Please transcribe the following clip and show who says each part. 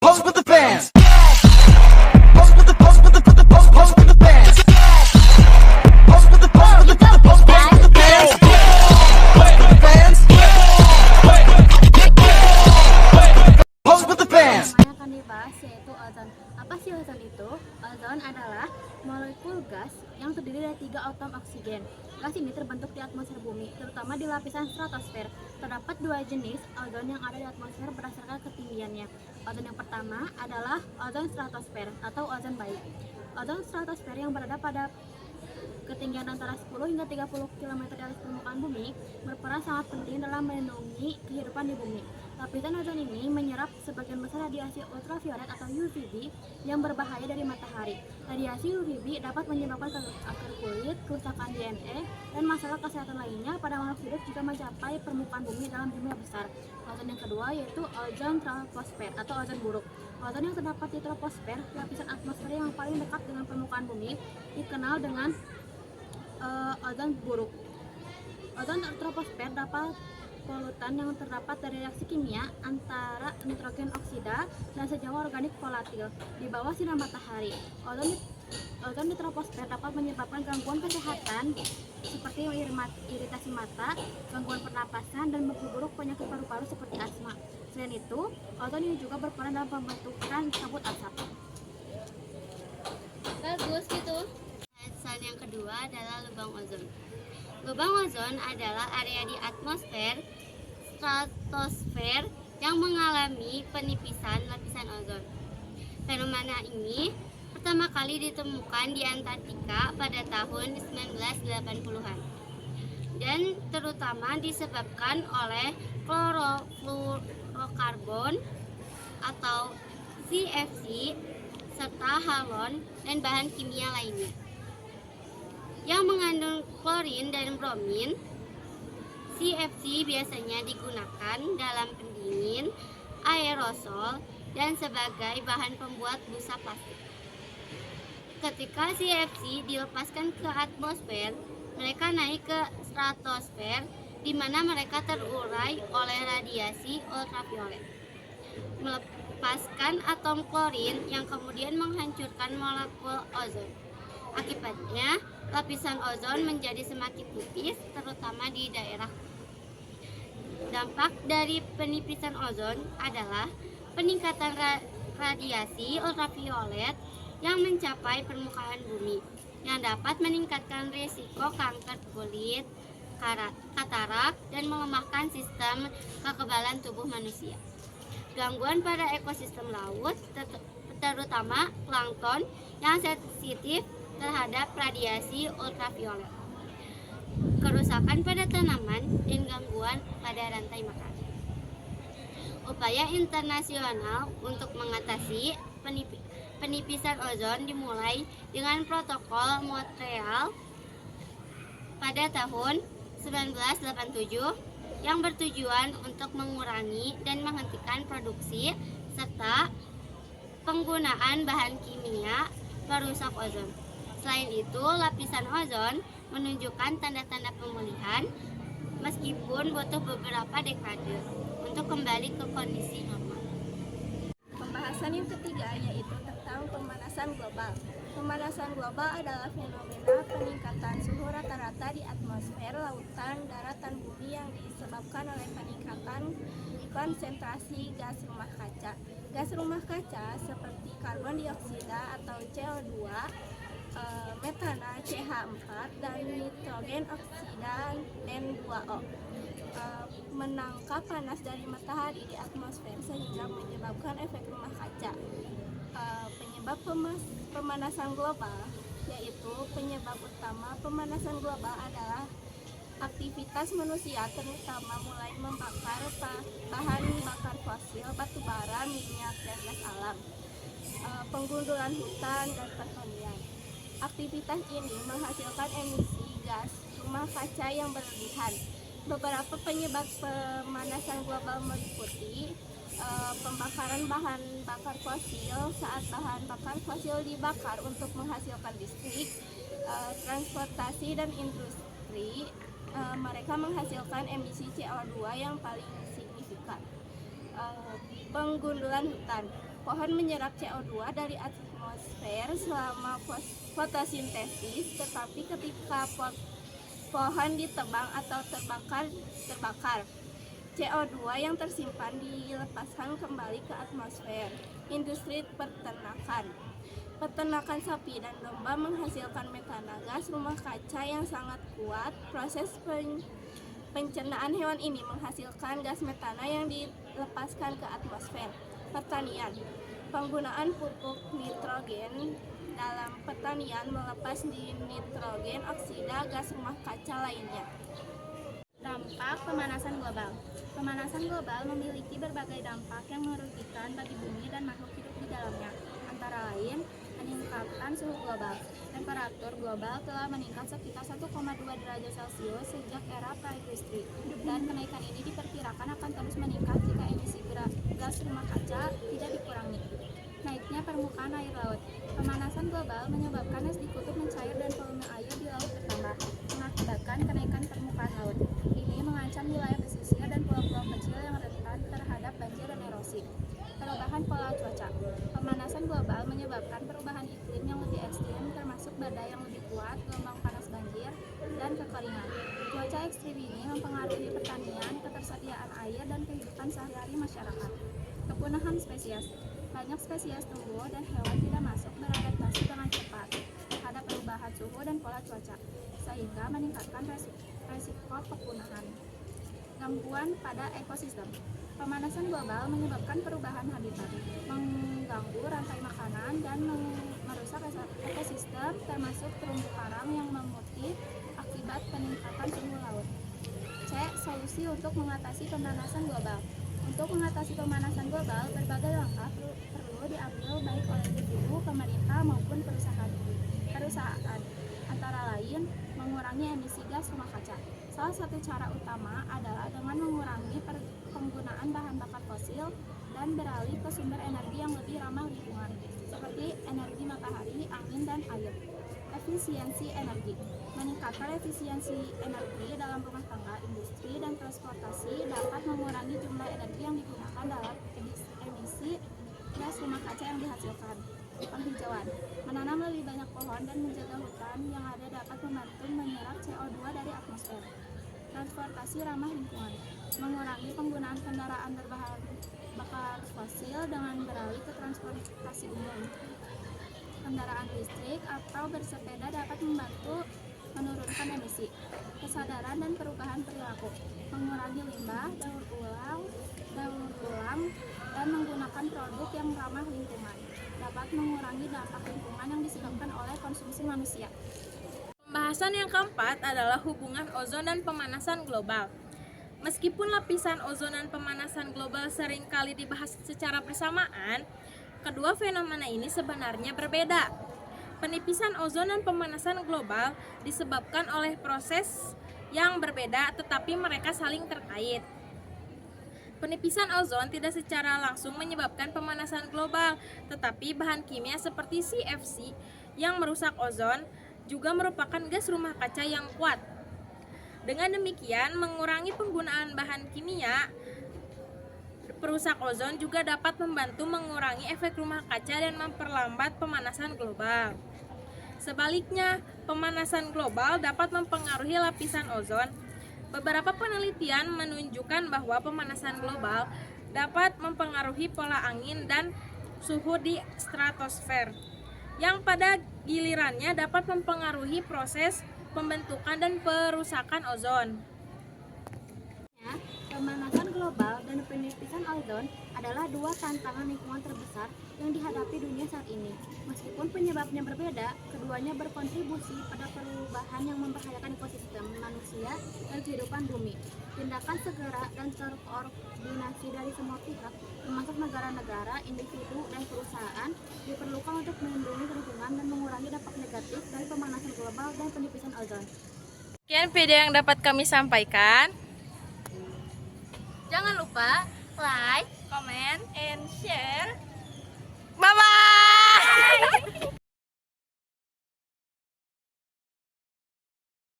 Speaker 1: Pose with the fans. Pose with the pose with the pose with the fans. Pose with the pose with the pose with the fans. Pose with the fans. Pose with the fans.
Speaker 2: Yang akan dibahas yaitu ozon. Apa sih ozon itu? Ozon adalah molekul gas yang terdiri dari 3 atom oksigen. Gas ini terbentuk di atmosfer bumi, terutama di lapisan stratosfer. Terdapat 2 jenis ozon yang ada di atmosfer berdasarkan ketinggiannya. Ozon yang pertama adalah ozon stratosfer atau ozon baik. Ozon stratosfer yang berada pada ketinggian antara 10 hingga 30 km di atas permukaan bumi berperan sangat penting dalam melindungi kehidupan di bumi. Lapisan ozon ini menyerap sebagian besar radiasi ultraviolet atau UVB yang berbahaya dari matahari. Radiasi UVB dapat menyebabkan kanker kulit, kerusakan DNA, dan masalah kesehatan lainnya pada makhluk hidup jika mencapai permukaan bumi dalam jumlah besar. Ozon yang kedua yaitu ozon troposfer atau ozon buruk. Ozon yang terdapat di troposfer, lapisan atmosfer yang paling dekat dengan permukaan bumi, dikenal dengan ozon buruk. Ozon troposfer dapat polutan yang terdapat dari reaksi kimia antara nitrogen oksida dan senyawa organik volatil di bawah sinar matahari. Ozon di troposfer dapat menyebabkan gangguan kesehatan seperti iritasi mata, gangguan pernapasan, dan memperburuk penyakit paru-paru seperti asma. Selain itu, ozon ini juga berperan dalam pembentukan kabut asap.
Speaker 3: Bagus gitu. Bahasan yang kedua adalah lubang ozon. Lubang ozon adalah area di atmosfer stratosfer yang mengalami penipisan lapisan ozon. Fenomena ini pertama kali ditemukan di Antartika pada tahun 1980-an dan terutama disebabkan oleh klorofluorokarbon atau CFC serta halon dan bahan kimia lainnya yang mengandung klorin dan bromin. CFC biasanya digunakan dalam pendingin, aerosol, dan sebagai bahan pembuat busa plastik. Ketika CFC dilepaskan ke atmosfer, mereka naik ke stratosfer di mana mereka terurai oleh radiasi ultraviolet, melepaskan atom klorin yang kemudian menghancurkan molekul ozon. Akibatnya, lapisan ozon menjadi semakin tipis, terutama di daerah. Dampak dari penipisan ozon adalah peningkatan radiasi ultraviolet yang mencapai permukaan bumi, yang dapat meningkatkan risiko kanker kulit, katarak, dan melemahkan sistem kekebalan tubuh manusia. Gangguan pada ekosistem laut, terutama plankton yang sensitif terhadap radiasi ultraviolet, kerusakan pada tanaman, dan gangguan pada rantai makanan. Upaya internasional untuk mengatasi penipisan ozon dimulai dengan Protokol Montreal pada tahun 1987 yang bertujuan untuk mengurangi dan menghentikan produksi serta penggunaan bahan kimia perusak ozon. Selain itu, lapisan ozon menunjukkan tanda-tanda pemulihan meskipun butuh beberapa dekade untuk kembali ke kondisi normal.
Speaker 4: Pembahasan yang ketiga yaitu tentang pemanasan global. Pemanasan global adalah fenomena peningkatan suhu rata-rata di atmosfer, lautan, daratan bumi yang disebabkan oleh peningkatan konsentrasi gas rumah kaca. Gas rumah kaca seperti karbon dioksida atau CO2, metana CH4, dan nitrogen oksida N2O menangkap panas dari matahari di atmosfer sehingga menyebabkan efek rumah kaca. Penyebab pemanasan global yaitu penyebab utama pemanasan global adalah aktivitas manusia, terutama mulai membakar bahan bakar fosil, batu bara, minyak, dan gas alam, penggundulan hutan, dan pertanian. Aktivitas ini menghasilkan emisi gas rumah kaca yang berlebihan. Beberapa penyebab pemanasan global meliputi pembakaran bahan bakar fosil saat bahan bakar fosil dibakar untuk menghasilkan listrik, transportasi dan industri. Mereka menghasilkan emisi CO2 yang paling signifikan. Penggundulan hutan. Pohon menyerap CO2 dari atmosfer selama fotosintesis, tetapi ketika pohon ditebang atau terbakar, CO2 yang tersimpan dilepaskan kembali ke atmosfer. Industri peternakan sapi dan domba menghasilkan metana, gas rumah kaca yang sangat kuat. Proses pencernaan hewan ini menghasilkan gas metana yang dilepaskan ke atmosfer. Pertanian, penggunaan pupuk nitrogen dalam pertanian melepas di nitrogen, oksida, gas rumah kaca lainnya.
Speaker 2: Dampak pemanasan global. Pemanasan global memiliki berbagai dampak yang merugikan bagi bumi dan makhluk hidup di dalamnya. Antara lain, peningkatan suhu global. Temperatur global telah meningkat sekitar 1,2 derajat Celcius sejak era praindustri, dan kenaikan ini diperkirakan akan terus meningkat jika emisi gas rumah kaca tidak dikurangi. Naiknya permukaan air laut. Pemanasan global menyebabkan es di kutub mencair dan volume air di laut bertambah, mengakibatkan kenaikan permukaan laut. Ini mengancam wilayah pesisir dan pulau-pulau kecil yang rentan terhadap banjir dan erosi. Perubahan pola cuaca. Pemanasan global menyebabkan perubahan iklim yang lebih ekstrim, termasuk badai yang lebih kuat, gelombang panas, banjir, dan kekeringan. Cuaca ekstrim ini mempengaruhi pertanian, ketersediaan air, dan kehidupan sehari-hari masyarakat. Kepunahan spesies. Banyak spesies tumbuh dan hewan tidak masuk beradaptasi dengan cepat terhadap perubahan suhu dan pola cuaca, sehingga meningkatkan resiko kepunahan. Gangguan pada ekosistem. Pemanasan global menyebabkan perubahan habitat, mengganggu rantai makanan, dan merusak ekosistem, termasuk terumbu karang yang memutih akibat peningkatan suhu laut. C. Solusi untuk mengatasi pemanasan global. Untuk mengatasi pemanasan global, berbagai langkah perlu diambil baik oleh individu, pemerintah, maupun perusahaan. Antara lain, mengurangi emisi gas rumah kaca. Salah satu cara utama adalah dengan mengurangi penggunaan bahan bakar fosil dan beralih ke sumber energi yang lebih ramah lingkungan, seperti energi matahari, angin, dan air. Efisiensi energi. Meningkatkan efisiensi energi dalam rumah tangga, industri, dan transportasi dapat mengurangi jumlah energi yang digunakan dalam emisi gas rumah kaca yang dihasilkan. Penghijauan. Menanam lebih banyak pohon dan menjaga hutan yang ada dapat membantu menyerap CO2 dari atmosfer. Transportasi ramah lingkungan. Mengurangi penggunaan kendaraan berbahan bakar fosil dengan beralih ke transportasi umum. Kendaraan listrik atau bersepeda dapat membantu menurunkan emisi. Kesadaran dan perubahan perilaku. Mengurangi limbah, daur ulang, dan menggunakan produk yang ramah lingkungan dapat mengurangi dampak lingkungan yang disebabkan oleh konsumsi manusia.
Speaker 5: Pembahasan yang keempat adalah hubungan ozon dan pemanasan global. Meskipun lapisan ozon dan pemanasan global seringkali dibahas secara bersamaan, kedua fenomena ini sebenarnya berbeda. Penipisan ozon dan pemanasan global disebabkan oleh proses yang berbeda, tetapi mereka saling terkait. Penipisan ozon tidak secara langsung menyebabkan pemanasan global, tetapi bahan kimia seperti CFC yang merusak ozon juga merupakan gas rumah kaca yang kuat. Dengan demikian, mengurangi penggunaan bahan kimia perusak ozon juga dapat membantu mengurangi efek rumah kaca dan memperlambat pemanasan global. Sebaliknya, pemanasan global dapat mempengaruhi lapisan ozon. Beberapa penelitian menunjukkan bahwa pemanasan global dapat mempengaruhi pola angin dan suhu di stratosfer, yang pada gilirannya dapat mempengaruhi proses pembentukan dan perusakan ozon.
Speaker 2: Pemanasan global dan penipisan ozon adalah dua tantangan lingkungan terbesar yang dihadapi dunia saat ini. Meskipun penyebabnya berbeda, keduanya berkontribusi pada perubahan yang membahayakan ekosistem manusia dan kehidupan bumi. Tindakan segera dan terkoordinasi dari semua pihak, termasuk negara-negara, individu, dan perusahaan, diperlukan untuk melindungi lingkungan dan mengurangi dampak negatif dari pemanasan global dan penipisan ozon.
Speaker 5: Sekian video yang dapat kami sampaikan.
Speaker 3: Jangan lupa like, comment, and share.
Speaker 5: Bye-bye!